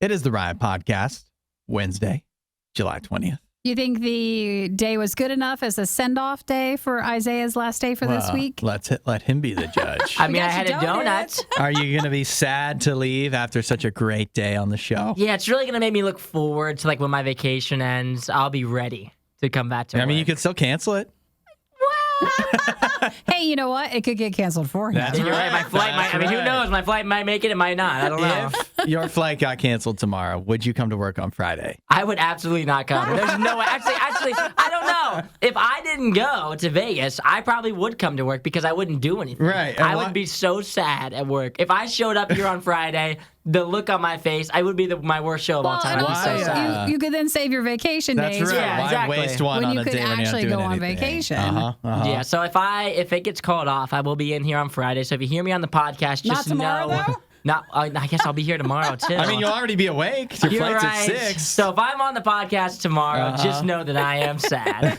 It is the RIOT Podcast, Wednesday, July 20th. You think the day was good enough as a send-off day for Isaiah's last day for this week? Let him be the judge. I mean, I had a donut. Are you going to be sad to leave after such a great day on the show? Yeah, it's really going to make me look forward to like when my vacation ends. I'll be ready to come back to work. I mean, you could still cancel it. Hey, you know what? It could get canceled for him. That's You're right. My flight might. I mean, who knows? My flight might make it. It might not. I don't know. If your flight got canceled tomorrow, would you come to work on Friday? I would absolutely not come. There's no way. Actually, I don't know. If I didn't go to Vegas, I probably would come to work because I wouldn't do anything. Right. I would be so sad at work. If I showed up here on Friday, the look on my face, I would be my worst show of all time. And I'd be also, so sad. you could then save your vacation That's days. right. Yeah, Why exactly. waste one When on you a could day when you're not actually doing go on anything? vacation. Yeah, so if it gets called off, I will be in here on Friday. So if you hear me on the podcast, Not just tomorrow, know. though? I guess I'll be here tomorrow too. I mean, you'll already be awake. Your You're flight's right. at 6. So if I'm on the podcast tomorrow, just know that I am sad.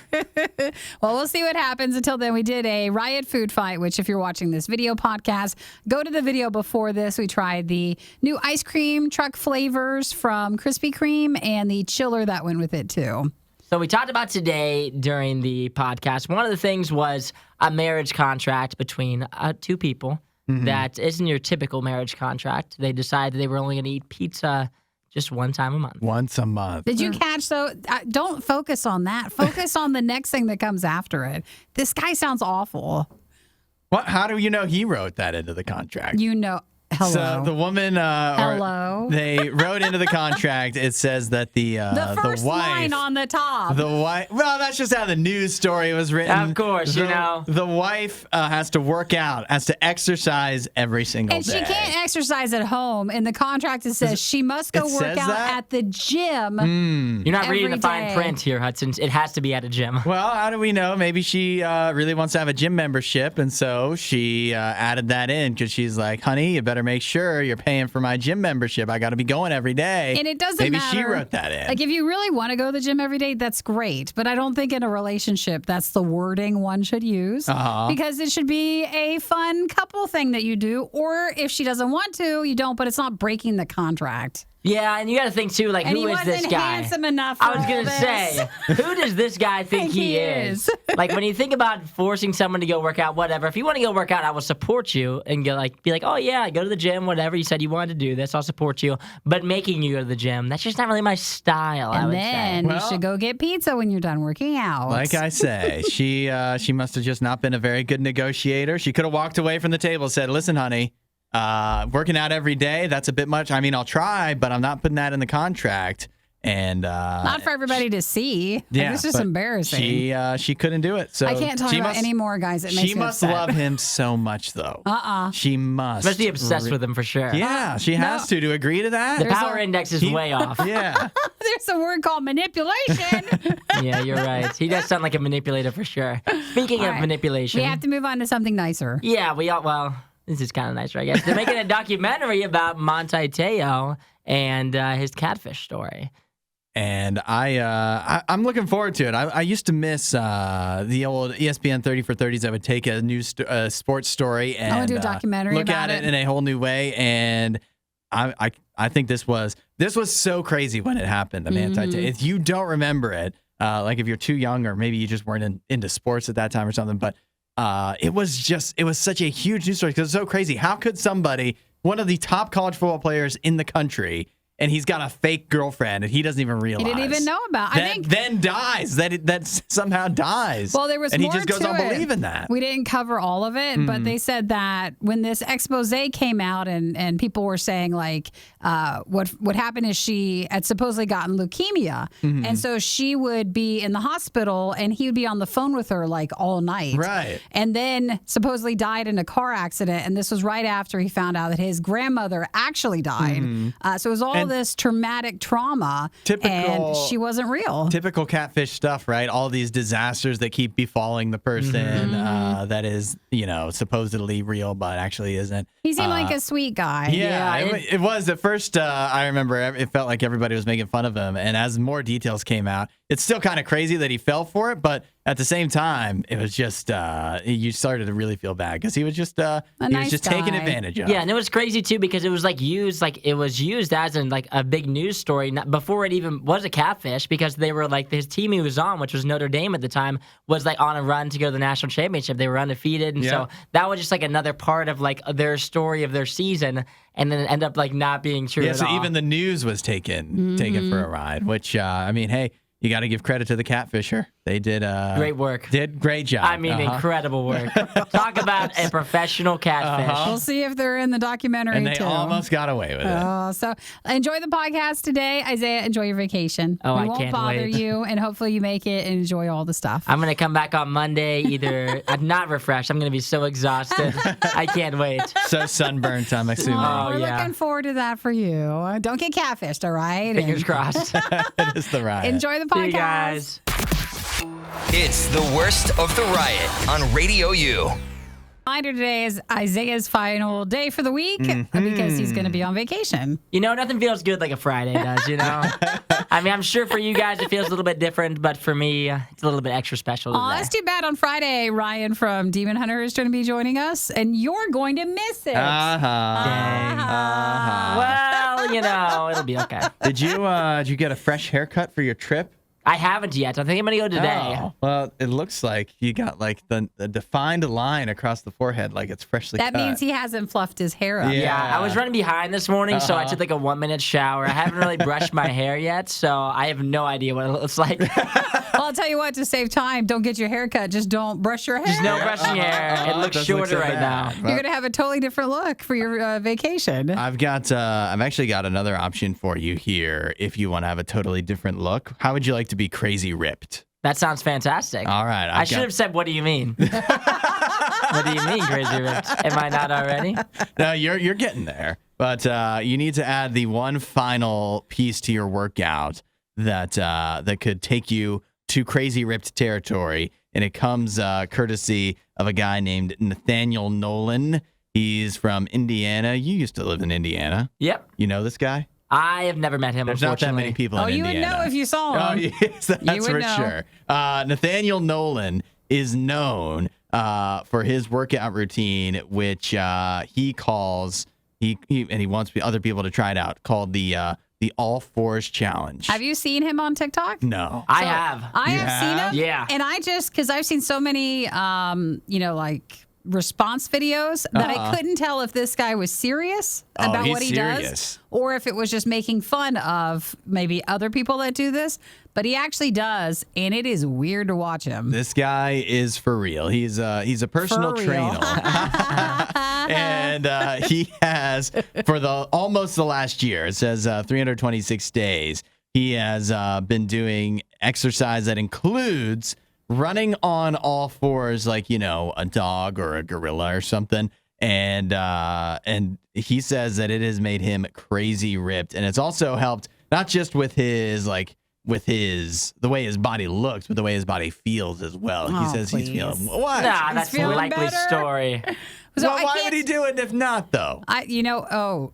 Well, we'll see what happens. Until then, we did a RIOT food fight, which if you're watching this video podcast, go to the video before this. We tried the new ice cream truck flavors from Krispy Kreme and the chiller that went with it, too. So we talked about today during the podcast. One of the things was a marriage contract between two people. That isn't your typical marriage contract. They decided they were only going to eat pizza just one time a month. Once a month. Did you catch, though? Don't focus on that. Focus on the next thing that comes after it. This guy sounds awful. What? How do you know he wrote that into the contract? You know. Hello. So the woman, Hello. they wrote into the contract. It says that the first wife, line on the top. the wife. Well, that's just how the news story was written. Of course, you know. The wife has to work out, has to exercise every single And day. she can't exercise at home. In the contract, it says she must go It work says out that? at the gym. You're not reading Every the fine day. print here, Hudson. It has to be at a gym. Well, how do we know? Maybe she really wants to have a gym membership, and so she added that in because she's like, honey, you better make sure you're paying for my gym membership. I got to be going every day. And it doesn't Maybe matter. she wrote that in. Like, if you really want to go to the gym every day, that's great. But I don't think in a relationship that's the wording one should use. Because it should be a fun couple thing that you do. Or if she doesn't want to, you don't, but it's not breaking the contract. Yeah, and you got to think, too, like, And who he is this wasn't guy? handsome enough for I was all going to this. say, who does this guy think he is? Like, when you think about forcing someone to go work out, whatever, if you want to go work out, I will support you and be like, oh, yeah, go to the gym, whatever. You said you wanted to do this, I'll support you. But making you go to the gym, that's just not really my style, I And would then say. you should go get pizza when you're done working out. Like I say, she must have just not been a very good negotiator. She could have walked away from the table and said, listen, honey, working out every day, that's a bit much. I mean, I'll try, but I'm not putting that in the contract. And Not for everybody to see. Like, yeah, this is but embarrassing. She couldn't do it. So I can't talk about any more guys. It makes She me must upset. love him so much, though. She must. Must be obsessed with him for sure. Yeah, she has to agree to that. The power index is way off. Yeah. There's a word called manipulation. Yeah, you're right. He does sound like a manipulator for sure. Speaking All of right. manipulation. We have to move on to something nicer. Yeah, this is kind of nicer, I guess. They're making a documentary about Monte Teo and his catfish story. And I'm looking forward to it. I used to miss the old ESPN 30 for 30s. I would take a news sports story and do a documentary look about at it it. in a whole new way. And I think this was so crazy when it happened. I mean, if you don't remember it, like if you're too young or maybe you just weren't into sports at that time or something, but it was such a huge news story because it's so crazy. How could somebody, one of the top college football players in the country, and he's got a fake girlfriend and he doesn't even realize. He didn't even know about. Then dies. That somehow dies. Well, there was and more he just goes to on it. believing that. We didn't cover all of it, but they said that when this expose came out and people were saying like what happened is she had supposedly gotten leukemia, and so she would be in the hospital and he would be on the phone with her like all night. Right. And then supposedly died in a car accident, and this was right after he found out that his grandmother actually died. So it was all this traumatic trauma, and she wasn't real. Typical catfish stuff, right? All these disasters that keep befalling the person that is, supposedly real, but actually isn't. He seemed like a sweet guy. Yeah, it was. At first, I remember it felt like everybody was making fun of him. And as more details came out, it's still kind of crazy that he fell for it. But at the same time, it was just you started to really feel bad because he was just taken advantage of. Yeah, and it was crazy too because it was used as in a big news story before it even was a catfish, because they were his team he was on, which was Notre Dame at the time, was on a run to go to the national championship. They were undefeated, and so that was just another part of their story of their season, and then end up not being true at all. So even the news was taken for a ride, which hey, you got to give credit to the Catfisher. They did great work. Did great job. I mean, incredible work. Talk about a professional catfish. We'll see if they're in the documentary, and they too. almost got away with it. So enjoy the podcast today. Isaiah, enjoy your vacation. Oh, we I won't can't bother wait. you, and hopefully you make it and enjoy all the stuff. I'm going to come back on Monday, I'm not refreshed. I'm going to be so exhausted. I can't wait. So sunburnt, I'm assuming. We're looking forward to that for you. Don't get catfished, all right? Fingers crossed. It is the riot. Enjoy the podcast. See you guys. It's the worst of the riot on Radio U. Reminder today is Isaiah's final day for the week because he's going to be on vacation. Nothing feels good like a Friday does, I mean, I'm sure for you guys it feels a little bit different, but for me, it's a little bit extra special today. That's too bad. On Friday, Ryan from Demon Hunter is going to be joining us, and you're going to miss it. Well, it'll be okay. Did you get a fresh haircut for your trip? I haven't yet. I think I'm going to go today. Oh, well, it looks like you got the defined line across the forehead, like it's freshly cut. That means he hasn't fluffed his hair up. Yeah, I was running behind this morning, so I took a 1-minute shower. I haven't really brushed my hair yet, so I have no idea what it looks like. Well, I'll tell you what, to save time, don't get your hair cut. Just don't brush your hair. Just no brushing hair. It looks shorter right now. You're going to have a totally different look for your vacation. I've actually got another option for you here if you want to have a totally different look. How would you like to be crazy ripped? That sounds fantastic. All right. I should have said, what do you mean? What do you mean, crazy ripped? Am I not already? No, you're getting there. But you need to add the one final piece to your workout that could take you to crazy ripped territory. And it comes courtesy of a guy named Nathaniel Nolan. He's from Indiana. You used to live in Indiana. Yep. You know this guy? I have never met him, There's not that many people in Indiana. You would know if you saw him. Oh, yes, that's for sure. Nathaniel Nolan is known for his workout routine, which he calls and he wants other people to try it out, called the All Fours Challenge. Have you seen him on TikTok? No. I have. I have seen him. Yeah. And because I've seen so many, response videos that I couldn't tell if this guy was serious about what he does or if it was just making fun of maybe other people that do this. But he actually does, and it is weird to watch him. This guy is for real. He's a personal trainer. And he has, for almost the last year, it says 326 days, he has been doing exercise that includes running on all fours, like, a dog or a gorilla or something. And he says that it has made him crazy ripped. And it's also helped not just with his, the way his body looks, but the way his body feels as well. He says he's feeling, what? Nah, that's a likely story. So well, why would he do it if not, though?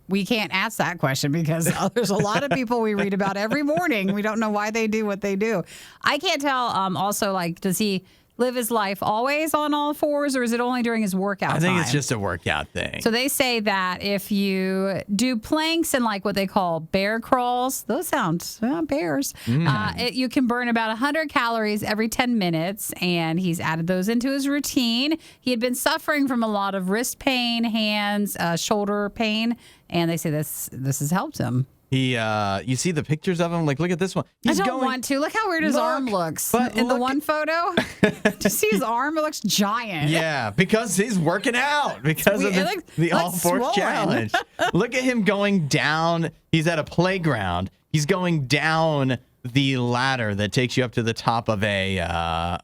We can't ask that question because there's a lot of people we read about every morning. We don't know why they do what they do. I can't tell. Also, does he live his life always on all fours, or is it only during his workout time? I think it's just a workout thing. So they say that if you do planks and what they call bear crawls, those sound bears, you can burn about 100 calories every 10 minutes, and he's added those into his routine. He had been suffering from a lot of wrist pain, hands, shoulder pain, and they say this has helped him. You see the pictures of him? Look at this one. I don't want to. Look how weird his arm looks. In the one photo, do you see his arm? It looks giant. Yeah, because he's working out because of the All Fours Challenge. Look at him going down. He's at a playground. He's going down the ladder that takes you up to the top of a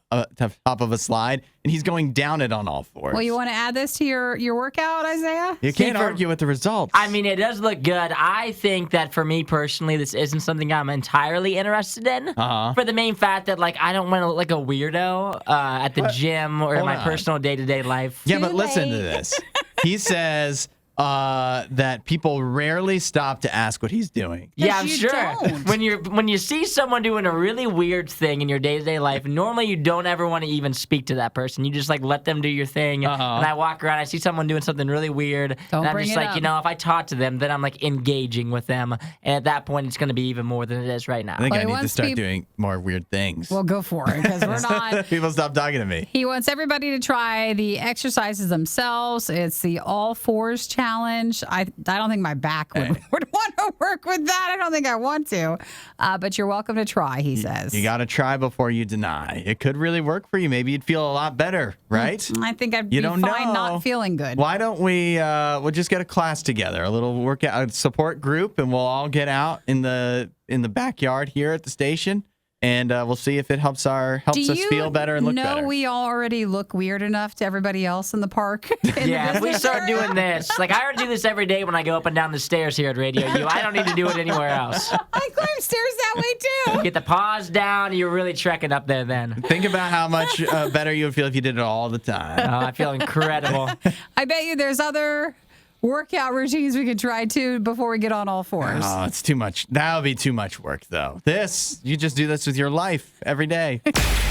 slide, and he's going down it on all fours. Well, you want to add this to your workout, Isaiah? You can't argue with the results. I mean, it does look good. I think that for me personally, this isn't something I'm entirely interested in. For the main fact that I don't want to look like a weirdo at the gym or in my personal day-to-day life. Yeah, but listen to this. He says that people rarely stop to ask what he's doing. Yeah, I'm you sure. don't. When you see someone doing a really weird thing in your day-to-day life, normally you don't ever want to even speak to that person. You just like let them do your thing. And I walk around, I see someone doing something really weird, Don't and I'm bring just it like, up. you know, if I talk to them, then I'm like engaging with them, and at that point, it's going to be even more than it is right now. I think Well, I he need to wants start peop- doing more weird things. Well, go for it because we're not. People stop talking to me. He wants everybody to try the exercises themselves. It's the all fours challenge. I don't think my back would want to work with that. I don't think I want to. But you're welcome to try, he says. You got to try before you deny. It could really work for you. Maybe you'd feel a lot better, right? I think I'd You be don't fine know. not feeling good. Why don't we'll just get a class together, a little workout support group, and we'll all get out in the backyard here at the station, and we'll see if it helps us feel better and look better. Do you know we already look weird enough to everybody else in the park? Yeah, if we start doing this, like I already do this every day when I go up and down the stairs here at Radio U. I don't need to do it anywhere else. I climb stairs that way too. Get the paws down, you're really trekking up there then. Think about how much better you would feel if you did it all the time. Oh, I feel incredible. I bet you there's other workout routines we could try too before we get on all fours. Oh, it's too much. That would be too much work, though. You just do this with your life every day.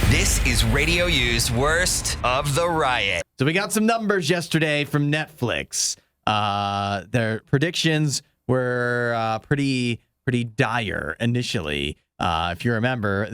This is Radio U's Worst of the Riot. So we got some numbers yesterday from Netflix. Their predictions were pretty dire initially. If you remember,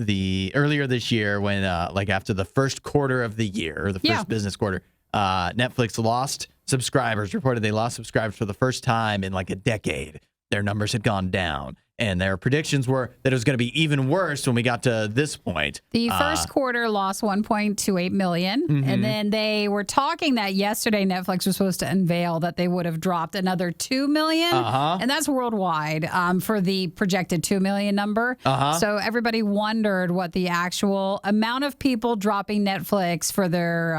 earlier this year when after the first quarter of the year, or the first business quarter, Netflix lost subscribers. Reported they lost subscribers for the first time in like a decade. Their numbers had gone down. And their predictions were that it was going to be even worse when we got to this point. The first quarter lost 1.28 million. Mm-hmm. And then they were talking that yesterday Netflix was supposed to unveil that they would have dropped another 2 million. And that's worldwide for the projected 2 million number. So everybody wondered what the actual amount of people dropping Netflix for their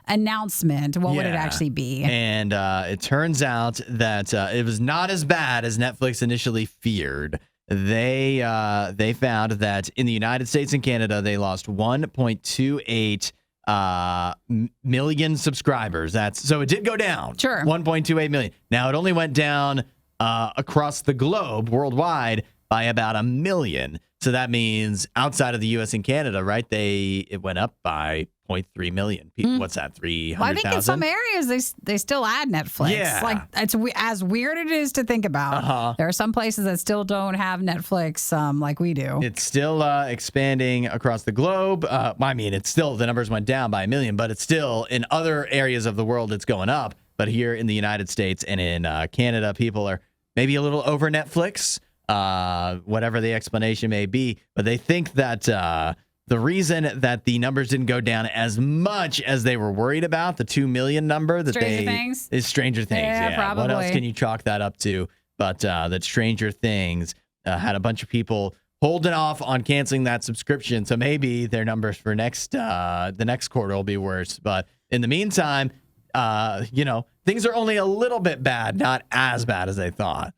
announcement, what would it actually be? And it turns out that it was not as bad as Netflix initially feared. They found that in the United States and Canada, they lost 1.28 million subscribers. So it did go down. Sure. 1.28 million. Now it only went down across the globe, worldwide, by about 1 million. So that means outside of the U.S. and Canada, right? It went up by 0.3 million people. What's that? 300,000? Well, I think in some areas they still add Netflix. Yeah. Like it's as weird it is to think about. There are some places that still don't have Netflix like we do. It's still expanding across the globe. I mean, it's still, the numbers went down by 1 million, but it's still in other areas of the world, it's going up. But here in the United States and in Canada, people are maybe a little over Netflix, whatever the explanation may be. But they think that the reason that the numbers didn't go down as much as they were worried about, the 2 million number, Stranger Things? Is Stranger Things. Yeah, probably. What else can you chalk that up to? But that Stranger Things had a bunch of people holding off on canceling that subscription. So maybe their numbers for the next quarter will be worse. But in the meantime, things are only a little bit bad, not as bad as they thought.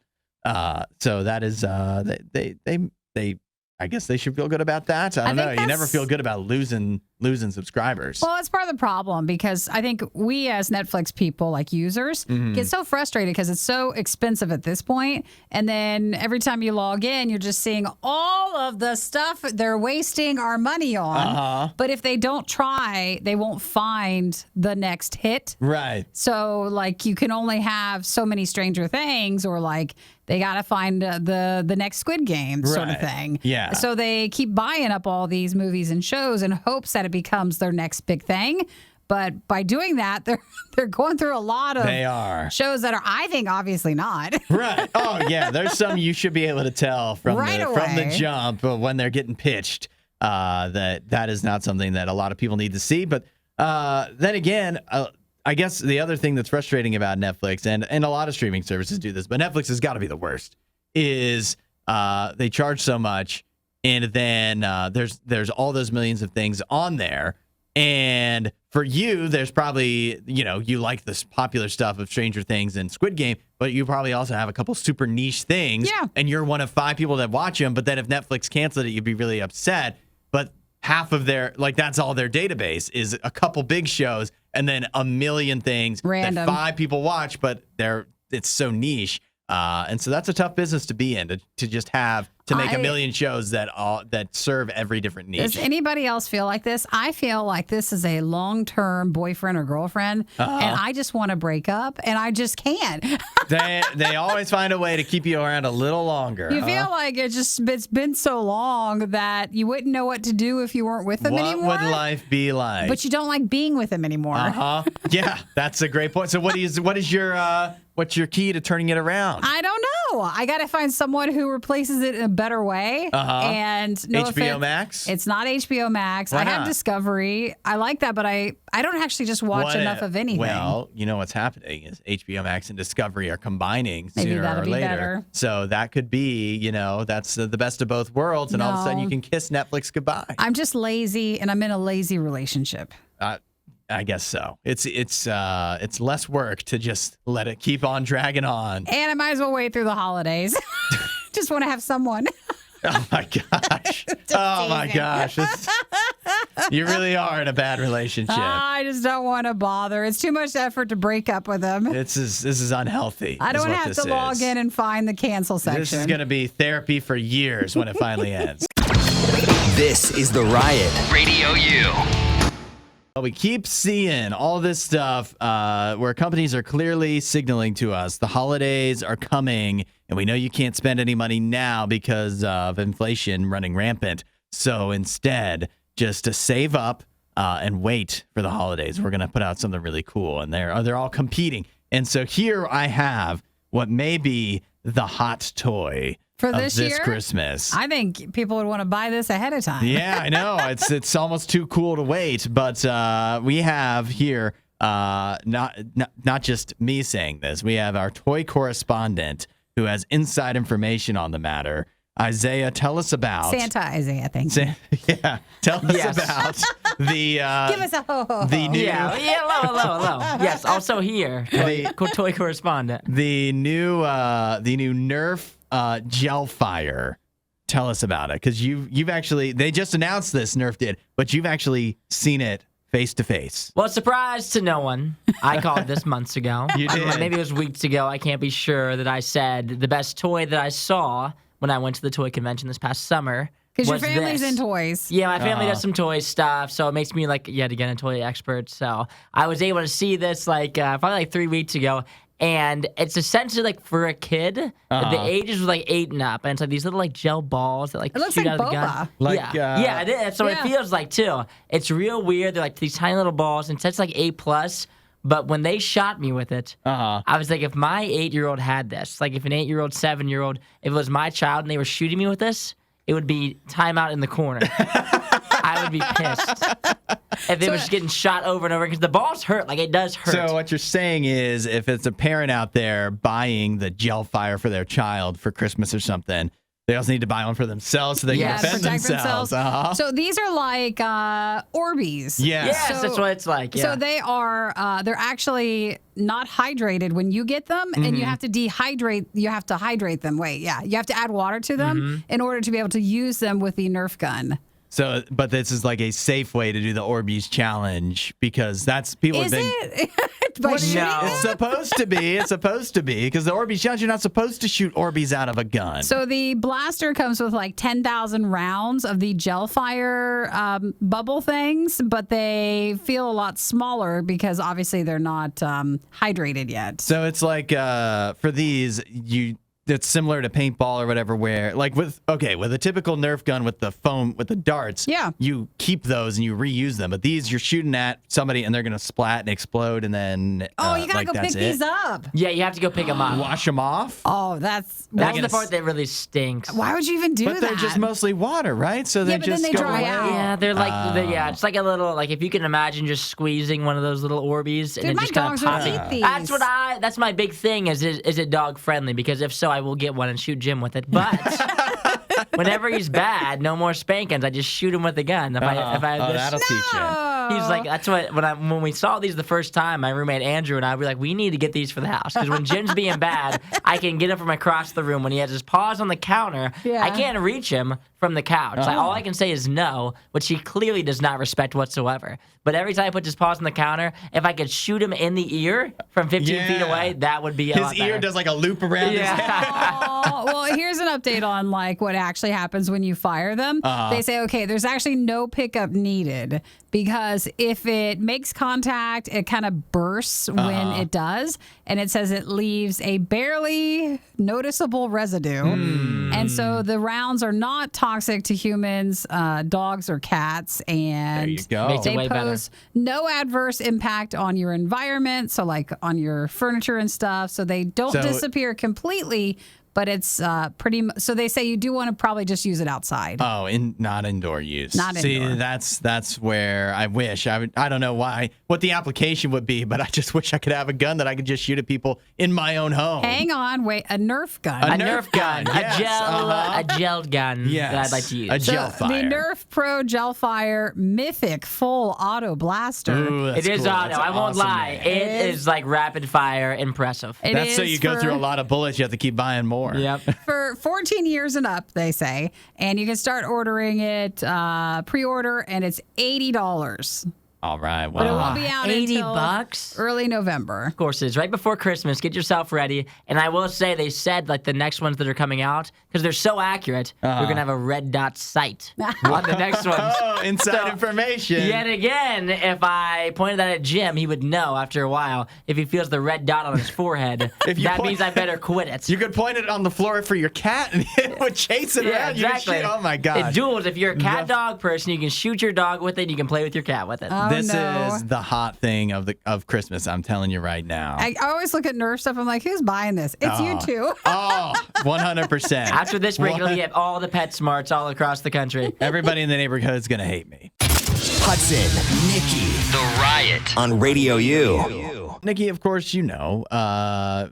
So that is they I guess they should feel good about that. I don't know. You never feel good about losing subscribers. Well, it's part of the problem because I think we as Netflix people, like users, get so frustrated because it's so expensive at this point. And then every time you log in, you're just seeing all of the stuff they're wasting our money on. But if they don't try, they won't find the next hit. Right. So, like, you can only have so many Stranger Things, or like they got to find the next Squid Game sort of thing. Yeah. So they keep buying up all these movies and shows in hopes that it becomes their next big thing. But by doing that, they're going through a lot of shows that are, I think, obviously not. Right. Oh, yeah. There's some you should be able to tell from the jump when they're getting pitched that is not something that a lot of people need to see. But then again, I guess the other thing that's frustrating about Netflix, and a lot of streaming services do this, but Netflix has got to be the worst, is they charge so much, and then there's all those millions of things on there. And for you, there's probably, you like this popular stuff of Stranger Things and Squid Game, but you probably also have a couple super niche things. Yeah. And you're one of 5 people that watch them. But then if Netflix canceled it, you'd be really upset. But half of that's all their database is a couple big shows and then 1 million things Random. that 5 people watch, but they're it's so niche. And so that's a tough business to be in, to just have to make a million shows that serve every different niche. Does anybody else feel like this? I feel like this is a long-term boyfriend or girlfriend, and I just want to break up, and I just can't. They always find a way to keep you around a little longer. You feel like it's been so long that you wouldn't know what to do if you weren't with them anymore. What would life be like? But you don't like being with them anymore. Yeah, that's a great point. So what's your key to turning it around? I don't know. I got to find someone who replaces it in a better way. And no HBO offense, Max? It's not HBO Max. Why I have not? Discovery. I like that, but I don't actually just watch enough of anything. Well, you know what's happening is HBO Max and Discovery are combining Maybe sooner that'll or be later. better. So that could be, that's the best of both worlds, and all of a sudden No. you can kiss Netflix goodbye. I'm just lazy, and I'm in a lazy relationship. I guess so. It's less work to just let it keep on dragging on. And I might as well wait through the holidays. Just want to have someone. Oh my gosh! Oh my gosh! You really are in a bad relationship. I just don't want to bother. It's too much effort to break up with them. This is unhealthy. I don't have to log in and find the cancel section. This is going to be therapy for years when it finally ends. This is the Riot. Radio U. Well, we keep seeing all this stuff where companies are clearly signaling to us the holidays are coming, and we know you can't spend any money now because of inflation running rampant. So instead, just to save up and wait for the holidays, we're going to put out something really cool, and they're all competing. And so here I have what may be the hot toy for of this year, Christmas. I think people would want to buy this ahead of time. Yeah, I know. It's almost too cool to wait. But we have here not just me saying this. We have our toy correspondent who has inside information on the matter. Isaiah, tell us about Santa Isaiah. Thank you. Yeah, tell us about the Give us a ho. the new hello. Yes, also here, toy correspondent. the new Nerf gel fire. Tell us about it, because you've actually, they just announced this, Nerf did, but you've actually seen it face to face. Well, surprise to no one. I called this months ago. You did. Maybe it was weeks ago. I can't be sure that I said the best toy that I saw when I went to the toy convention this past summer. Because your was family's this. in toys. Yeah, my family does some toy stuff, so it makes me yet again a toy expert. So I was able to see this probably 3 weeks ago, and it's essentially for a kid. The ages was 8 and up, and it's these little gel balls that It looks shoot like out of the gun. boba. Yeah, it is. That's what it feels like too. It's real weird. They're these tiny little balls, and it's A+. But when they shot me with it, I was like, if my 8-year-old had this, if an 8-year-old, 7-year-old, if it was my child and they were shooting me with this, it would be timeout in the corner. I would be pissed if it was getting shot over and over, because the balls hurt. It does hurt. So what you're saying is, if it's a parent out there buying the gel fire for their child for Christmas or something, they also need to buy one for themselves so they can defend protect themselves. So these are like Orbeez. Yes, So- that's what it's like. Yeah. So they are, they're actually not hydrated when you get them, and you have to dehydrate. You have to hydrate them. You have to add water to them in order to be able to use them with the Nerf gun. So, but this is a safe way to do the Orbeez challenge, because that's people Is think. it? By shooting No. them? It's supposed to be. It's supposed to be, because the Orbeez challenge, you're not supposed to shoot Orbeez out of a gun. So the blaster comes with 10,000 rounds of the gel fire bubble things, but they feel a lot smaller because obviously they're not hydrated yet. So it's for these, it's similar to paintball or whatever, where with a typical Nerf gun with the foam, with the darts, you keep those and you reuse them. But these, you're shooting at somebody and they're going to splat and explode, and then You got to go pick these up. Yeah, you have to go pick them up. Wash them off. Oh, that's the part that really stinks. why would you even do But that? they're just mostly water, right? So they but then just they go dry away. out. Yeah, they're it's like a little, if you can imagine just squeezing one of those little Orbeez and Dude, it my just kind dogs of would popping. eat these. That's my big thing is it dog friendly? Because if so, I will get one and shoot Jim with it. But whenever he's bad, no more spankings. I just shoot him with a gun. If I have this. That'll teach you. He's like, that's what when we saw these the first time, my roommate Andrew and I were like, we need to get these for the house because when Jim's being bad, I can get him from across the room. When he has his paws on the counter, I can't reach him from the couch. Like, all I can say is no, which he clearly does not respect whatsoever. But every time he puts his paws on the counter, if I could shoot him in the ear from 15 feet away, that would be a lot His ear better. does like a loop around his head. Oh, well, here's an update on like what actually happens when you fire them. They say, okay, there's actually no pickup needed because if it makes contact, it kind of bursts when it does. And it says it leaves a barely noticeable residue. And so the rounds are not toxic to humans, dogs, or cats. And There you go. Makes it they way better. pose no adverse impact on your environment, so like on your furniture and stuff. So they don't So- disappear completely, but it's so they say you do want to probably just use it outside. Oh, not indoor use. Not See, indoor. that's where I wish I don't know what the application would be, but I just wish I could have a gun that I could just shoot at people in my own home. Hang on, wait, a Nerf gun. A Nerf gun, yes, a gelled gun Yes, that I'd like to use. a So gel fire. The Nerf Pro Gel Fire Mythic Full Auto Blaster. Ooh, that's It is cool. auto. That's I won't awesome, lie. man. It is like rapid fire impressive. It That's so is you go for- through a lot of bullets. You have to keep buying more. Yep. For 14 years and up, they say. And you can start ordering it, pre-order, and it's $80. All right. But it Well, won't be out $80 until bucks? early November. Of course it is. Right before Christmas. Get yourself ready. And I will say they said like the next ones that are coming out, because they're so accurate, we're going to have a red dot sight on the next ones. oh, inside So, information. Yet again, if I pointed that at Jim, he would know after a while if he feels the red dot on his forehead. If you that point- means I better quit it. You could point it on the floor for your cat, and it would chase it Yeah, around. You could exactly. shoot- oh my god! It duels. If you're a cat The- dog person, you can shoot your dog with it. And you can play with your cat with it. Oh, This no. is the hot thing of Christmas. I'm telling you right now. I always look at Nerf stuff. I'm like, who's buying this? It's you two. Oh, 100%. After this break, you'll get all the pet smarts all across the country. Everybody in the neighborhood is gonna hate me. Hudson, Nikki, The Riot on Radio U. Nikki, of course, you know,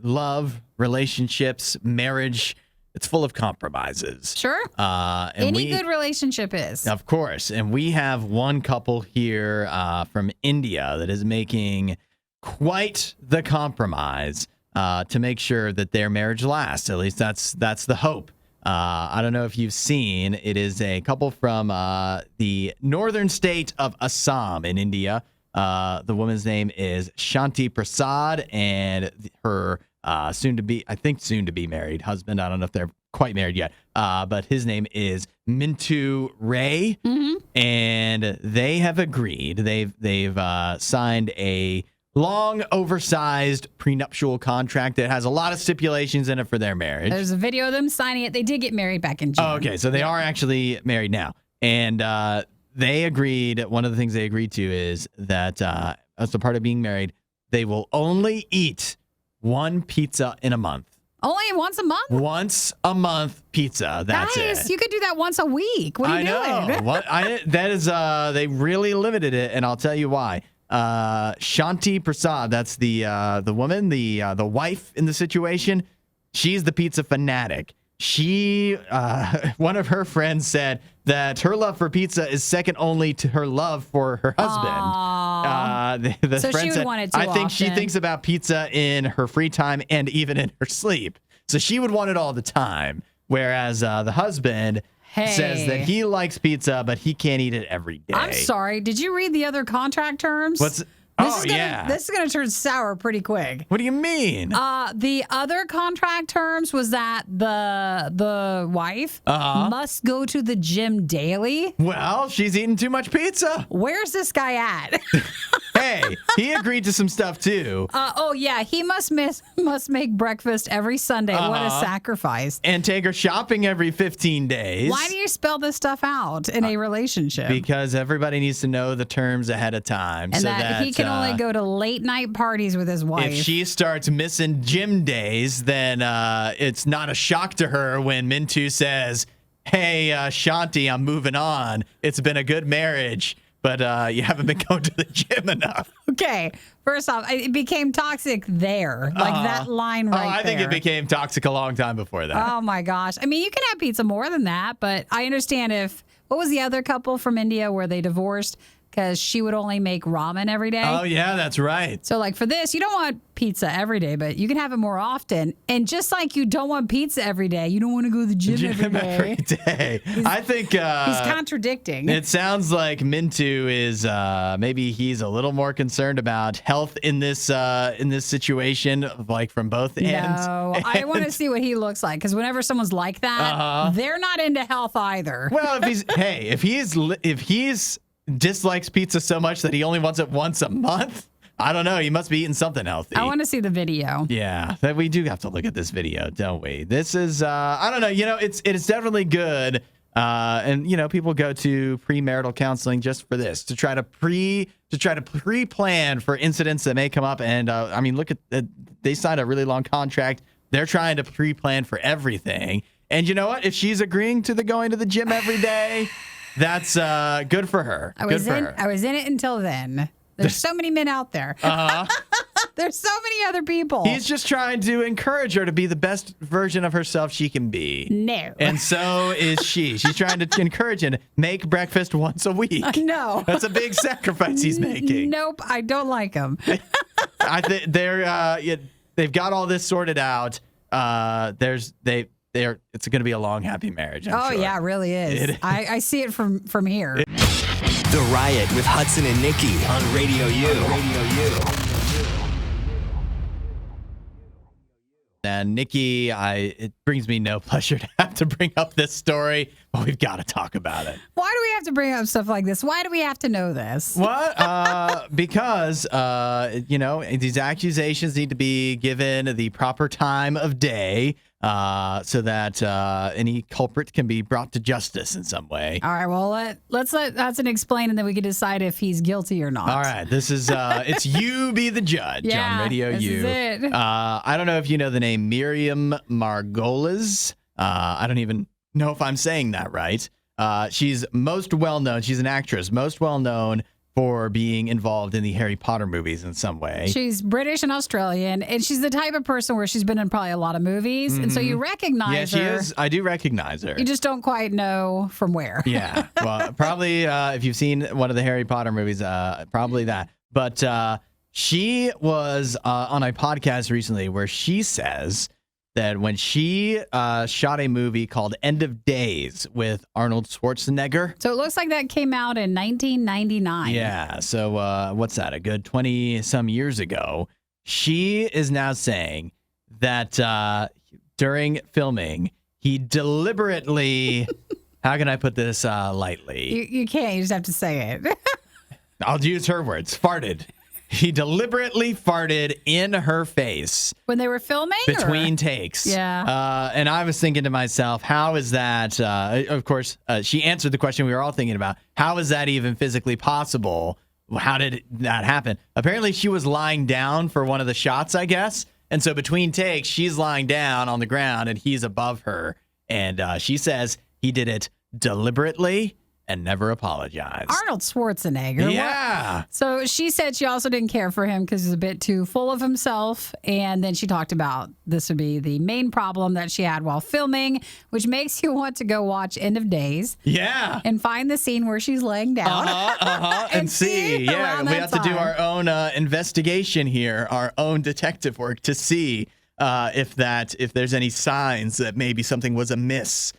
love, relationships, marriage, it's full of compromises. Sure. And Any good relationship is. Of course. And we have one couple here from India that is making quite the compromise to make sure that their marriage lasts. At least that's the hope. I don't know if you've seen, it is a couple from the northern state of Assam in India. The woman's name is Shanti Prasad, and her soon to be married husband. I don't know if they're quite married yet, but his name is Mintu Ray, and they have agreed. They've signed a long, oversized prenuptial contract that has a lot of stipulations in it for their marriage. There's a video of them signing it. They did get married back in June. Oh, okay, so they are actually married now, and they agreed. One of the things they agreed to is that as a part of being married, they will only eat one pizza in a month. Only once a month? Once a month pizza. That's Guys, it. you could do that once a week. What are you I doing? know. That is they really limited it, and I'll tell you why. Shanti Prasad, that's the woman, the wife in the situation. She's the pizza fanatic. She one of her friends said that her love for pizza is second only to her love for her husband. The So she friend would said, want it too I think she often. thinks about pizza in her free time and even in her sleep. So she would want it all the time. Whereas the husband says that he likes pizza, but he can't eat it every day. I'm sorry. Did you read the other contract terms? This is gonna turn sour pretty quick. What do you mean? The other contract terms was that the wife must go to the gym daily. Well, she's eating too much pizza. Where's this guy at? Hey, he agreed to some stuff too. He must make breakfast every Sunday. What a sacrifice. And take her shopping every 15 days. Why do you spell this stuff out in a relationship? Because everybody needs to know the terms ahead of time. And so that he can only go to late night parties with his wife. If she starts missing gym days, then it's not a shock to her when Mintu says, hey, Shanti, I'm moving on. It's been a good marriage, but you haven't been going to the gym enough. Okay, first off, it became toxic there. Like that line right there. I think it became toxic a long time before that. Oh my gosh. I mean, you can have pizza more than that, but I understand what was the other couple from India where they divorced? because she would only make ramen every day. Oh, yeah, that's right. So, like, for this, you don't want pizza every day, but you can have it more often. And just like you don't want pizza every day, you don't want to go to the gym every day. I think he's contradicting. It sounds like Mintu is maybe he's a little more concerned about health in this situation, like from both ends. No, I want to see what he looks like, because whenever someone's like that, they're not into health either. Well, if he's dislikes pizza so much that he only wants it once a month, I don't know. He must be eating something healthy. I want to see the video. Yeah, we do have to look at this video, don't we? This is I don't know. It's definitely good. And people go to premarital counseling just for this, to try to pre-plan for incidents that may come up. And I mean, look at they signed a really long contract. They're trying to pre-plan for everything. And you know what? If she's agreeing to the going to the gym every day, that's good for her. I was in it until then. There's so many men out there. There's so many other people. He's just trying to encourage her to be the best version of herself she can be. No. And so is she. She's trying to encourage him to make breakfast once a week. No. That's a big sacrifice he's making. Nope. I don't like him. I think they've got all this sorted out. It's going to be a long, happy marriage. I'm sure. Yeah, it really is. I see it from here. The Riot with Hudson and Nikki on Radio U. And Nikki, it brings me no pleasure to have to bring up this story, but we've got to talk about it. Why do we have to bring up stuff like this? Why do we have to know this? What? Because, these accusations need to be given the proper time of day so that any culprit can be brought to justice in some way. All right, well, let's let Hudson explain, and then we can decide if he's guilty or not. All right, this is, it's You Be the Judge on Radio this U. Is it. I don't know if you know the name Miriam Margolyes. I don't even know if I'm saying that right. She's most well-known. She's an actress, most well-known for being involved in the Harry Potter movies in some way. She's British and Australian, and she's the type of person where she's been in probably a lot of movies, and so you recognize her. Yeah, she is. I do recognize her. You just don't quite know from where. Yeah, well, probably if you've seen one of the Harry Potter movies, probably that. But she was on a podcast recently where she says that when she shot a movie called End of Days with Arnold Schwarzenegger. So it looks like that came out in 1999. Yeah. So what's that? A good 20-some years ago. She is now saying that during filming, he deliberately, how can I put this lightly? You can't. You just have to say it. I'll use her words. Farted. He deliberately farted in her face. When they were filming? Between takes. Yeah. And I was thinking to myself, how is that? Of course, she answered the question we were all thinking about. How is that even physically possible? How did that happen? Apparently, she was lying down for one of the shots, I guess. And so between takes, she's lying down on the ground and he's above her. And she says he did it deliberately and never apologized. Arnold Schwarzenegger. Yeah. What? So she said she also didn't care for him because he's a bit too full of himself. And then she talked about this would be the main problem that she had while filming, which makes you want to go watch End of Days. Yeah. And find the scene where she's laying down. And see. Yeah. We have to do our own investigation here, our own detective work to see if there's any signs that maybe something was amiss,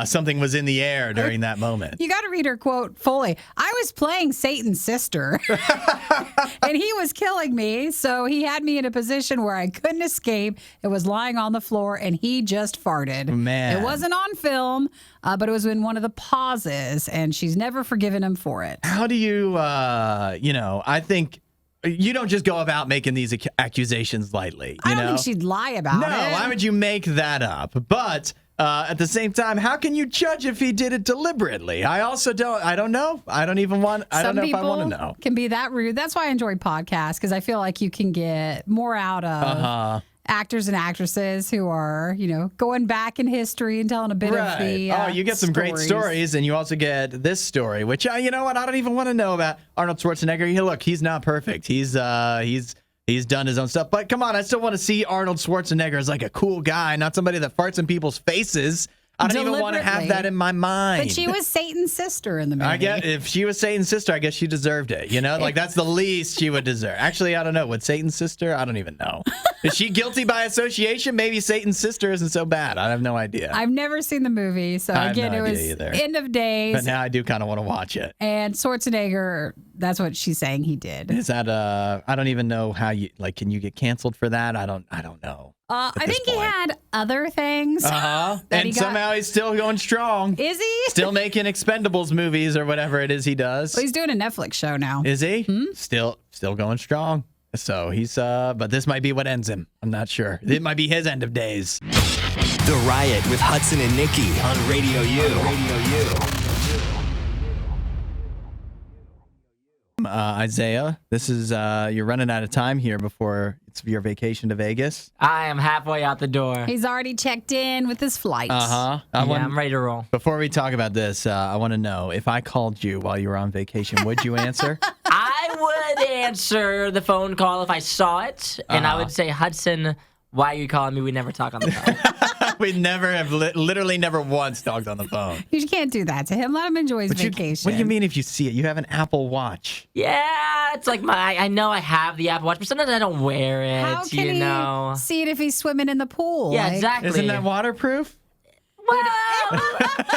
something was in the air during that moment. You got to read her quote fully. I was playing Satan's sister, and he was killing me, so he had me in a position where I couldn't escape. It was lying on the floor, and he just farted. Man. It wasn't on film, but it was in one of the pauses, and she's never forgiven him for it. How do you, I think you don't just go about making these accusations lightly. I don't think she'd lie about it. No, why would you make that up? But at the same time, how can you judge if he did it deliberately? I don't know. I don't know if I want to know. Some people can be that rude. That's why I enjoy podcasts, because I feel like you can get more out of actors and actresses who are, going back in history and telling a bit of the you get some great stories, and you also get this story, which, you know what, I don't even want to know about Arnold Schwarzenegger. Look, he's not perfect. He's done his own stuff. But come on, I still want to see Arnold Schwarzenegger as like a cool guy, not somebody that farts in people's faces. I don't even want to have that in my mind. But she was Satan's sister in the movie. I guess if she was Satan's sister, I guess she deserved it. You know, like that's the least she would deserve. Actually, I don't know. Would Satan's sister? I don't even know. Is she guilty by association? Maybe Satan's sister isn't so bad. I have no idea. I've never seen the movie, so again, it was end of days. But now I do kind of want to watch it. And Schwarzenegger, that's what she's saying he did. Is that I don't even know how you like. Can you get canceled for that? I don't know. I think he had other things. And somehow he's still going strong. Is he? Still making Expendables movies or whatever it is he does. Well, he's doing a Netflix show now. Is he? Still going strong. So he's but this might be what ends him. I'm not sure. It might be his end of days. The Riot with Hudson and Nikki on Radio U. Isaiah, this is you're running out of time here before it's your vacation to Vegas. I am halfway out the door. He's already checked in with his flight. I'm ready to roll. Before we talk about this, I want to know if I called you while you were on vacation, would you answer? I would answer the phone call if I saw it, and I would say, Hudson, why are you calling me? We never talk on the phone. We never have literally never once talked on the phone. You can't do that to him. Let him enjoy his vacation. What do you mean if you see it? You have an Apple Watch. Yeah, it's like I know I have the Apple Watch, but sometimes I don't wear it. How can he see it if he's swimming in the pool? Yeah, exactly. Isn't that waterproof? Well,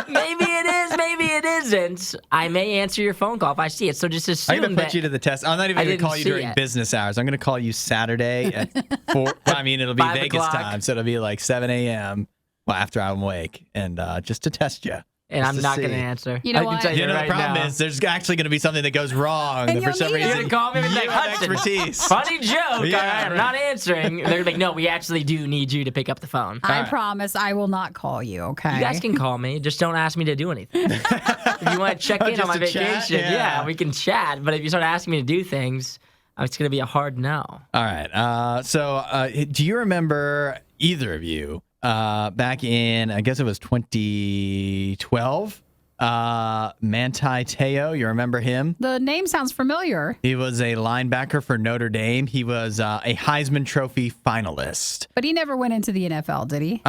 maybe it is, maybe it isn't. I may answer your phone call if I see it. So just assume I'm going to put you to the test. I'm not even going to call you during business hours. I'm going to call you Saturday at 4. I mean, it'll be Vegas time, so it'll be like 7 a.m. Well, after I'm awake, and just to test you. And I'm not going to answer. You know I what? can tell you The right problem now. is there's actually going to be something that goes wrong. And That for some you'll need reason, You're going to call me and be like, have Hudson, expertise. funny joke. Yeah, All right, I'm not answering. They're going to be like, no, we actually do need you to pick up the phone. I promise I will not call you, okay? You guys can call me. Just don't ask me to do anything. If you want to check in on my just to chat? vacation, Yeah. we can chat. But if you start asking me to do things, it's going to be a hard no. All right. So do you remember, either of you, back in, I guess it was 2012, Manti Te'o, you remember him? The name sounds familiar. He was a linebacker for Notre Dame. He was a Heisman Trophy finalist. But he never went into the NFL, did he?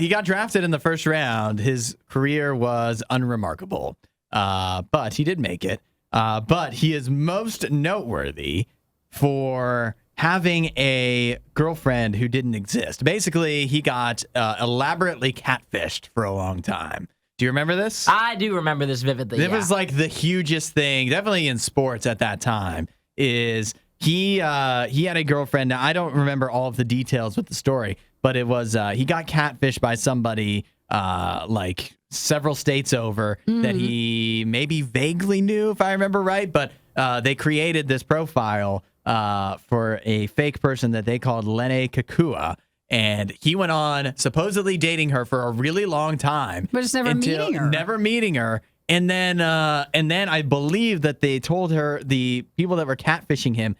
He got drafted in the first round. His career was unremarkable, but he did make it. But he is most noteworthy for having a girlfriend who didn't exist. Basically, he got elaborately catfished for a long time. Do you remember this? I do remember this vividly. It was like the hugest thing, definitely in sports at that time, is he had a girlfriend. Now, I don't remember all of the details with the story, but it was he got catfished by somebody like several states over that he maybe vaguely knew, if I remember right, but they created this profile for a fake person that they called Lene Kakua. And he went on supposedly dating her for a really long time. But just never meeting her. Never meeting her. And then I believe that they told her, the people that were catfishing him,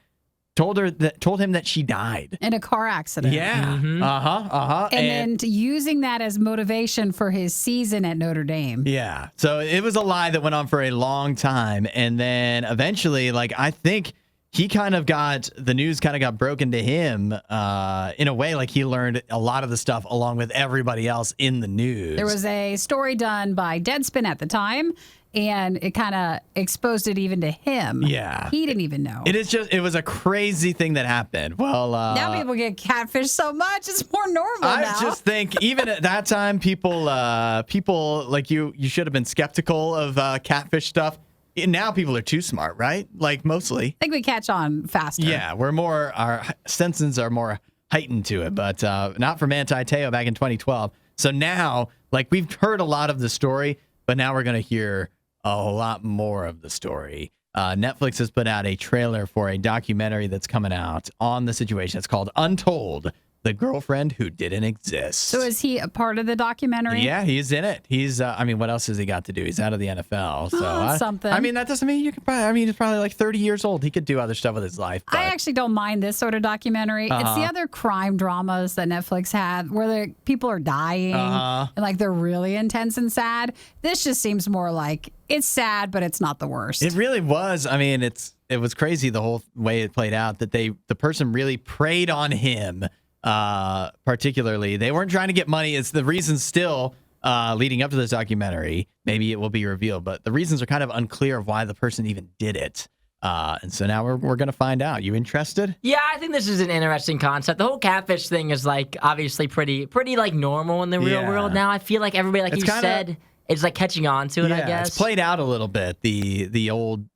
told him that she died. In a car accident. Yeah. And then using that as motivation for his season at Notre Dame. Yeah. So it was a lie that went on for a long time. And then eventually, like, I think he the news kind of got broken to him in a way, like he learned a lot of the stuff along with everybody else in the news. There was a story done by Deadspin at the time, and it kind of exposed it even to him. Yeah. He didn't even know. It was a crazy thing that happened. Well, now people get catfished so much, it's more normal now. I just think even at that time, people like you should have been skeptical of catfish stuff. And now people are too smart, right? Like mostly. I think we catch on faster. Yeah, our senses are more heightened to it, but not for Manti Te'o back in 2012. So now, like, we've heard a lot of the story, but now we're going to hear a lot more of the story. Netflix has put out a trailer for a documentary that's coming out on the situation. It's called Untold: The Girlfriend Who Didn't Exist. So is he a part of the documentary? Yeah, he's in it. He's, what else has he got to do? He's out of the NFL. So that's something. that doesn't mean you could probably, he's probably like 30 years old. He could do other stuff with his life. But I actually don't mind this sort of documentary. It's the other crime dramas that Netflix had where the people are dying and like they're really intense and sad. This just seems more like it's sad, but it's not the worst. It really was. It was crazy the whole way it played out, that the person really preyed on him. Particularly, they weren't trying to get money. It's the reason still leading up to this documentary. Maybe it will be revealed, but the reasons are kind of unclear of why the person even did it. And so now we're going to find out. You interested? Yeah, I think this is an interesting concept. The whole catfish thing is like obviously pretty like normal in the real world now. I feel like everybody, like you said, is like catching on to it, I guess. It's played out a little bit. The old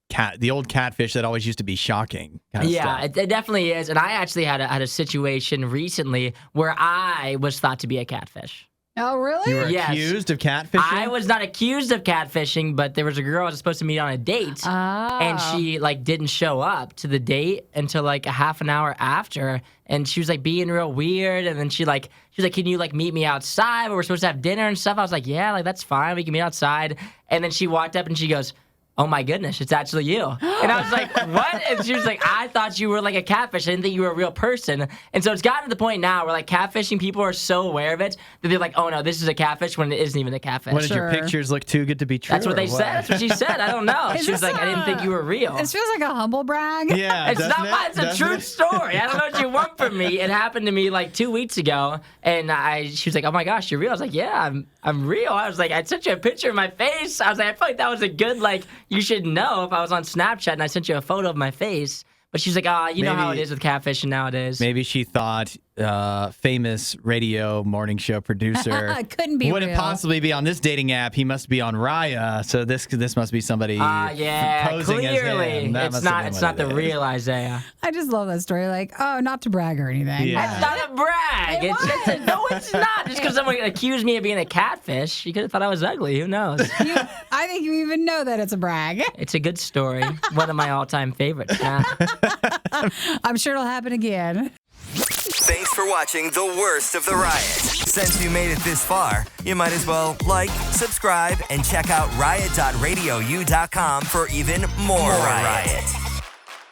catfish that always used to be shocking. It definitely is. And I actually had a situation recently where I was thought to be a catfish. Oh, really? You were accused of catfishing? I was not accused of catfishing, but there was a girl I was supposed to meet on a date, and she like didn't show up to the date until like a half an hour after, and she was like being real weird, and then she was like, can you like meet me outside? We're supposed to have dinner and stuff. I was like, yeah, like that's fine, we can meet outside. And then she walked up and she goes, oh my goodness, it's actually you. And I was like, what? And she was like, I thought you were like a catfish. I didn't think you were a real person. And so it's gotten to the point now where like catfishing people are so aware of it that they're like, oh no, this is a catfish when it isn't even a catfish. What, did your pictures look too good to be true? That's what they said. That's what she said. I don't know. She was like, I didn't think you were real. This feels like a humble brag. Yeah, it's not mine. It's a true story. I don't know what you want from me. It happened to me like 2 weeks ago, and she was like, oh my gosh, you're real. I was like, yeah, I'm real. I was like, I sent you a picture of my face. I was like, I feel like that was a good, like, you should know if I was on Snapchat and I sent you a photo of my face. But she's like, you know how it is with catfishing nowadays. Maybe she thought famous radio morning show producer couldn't be wouldn't real. possibly be on this dating app. He must be on Raya, so this must be somebody posing clearly as him. That it's must not the is. real Isaiah. I just love that story. Like, oh, not to brag or anything. Yeah. It's not a brag. No, it's not. Just because someone accused me of being a catfish, you could have thought I was ugly. Who knows? I think you even know that it's a brag. It's a good story. One of my all-time favorites. Yeah. I'm sure it'll happen again. Thanks for watching the worst of the riot. Since you made it this far, you might as well like, subscribe, and check out riot.radiou.com for even more riot.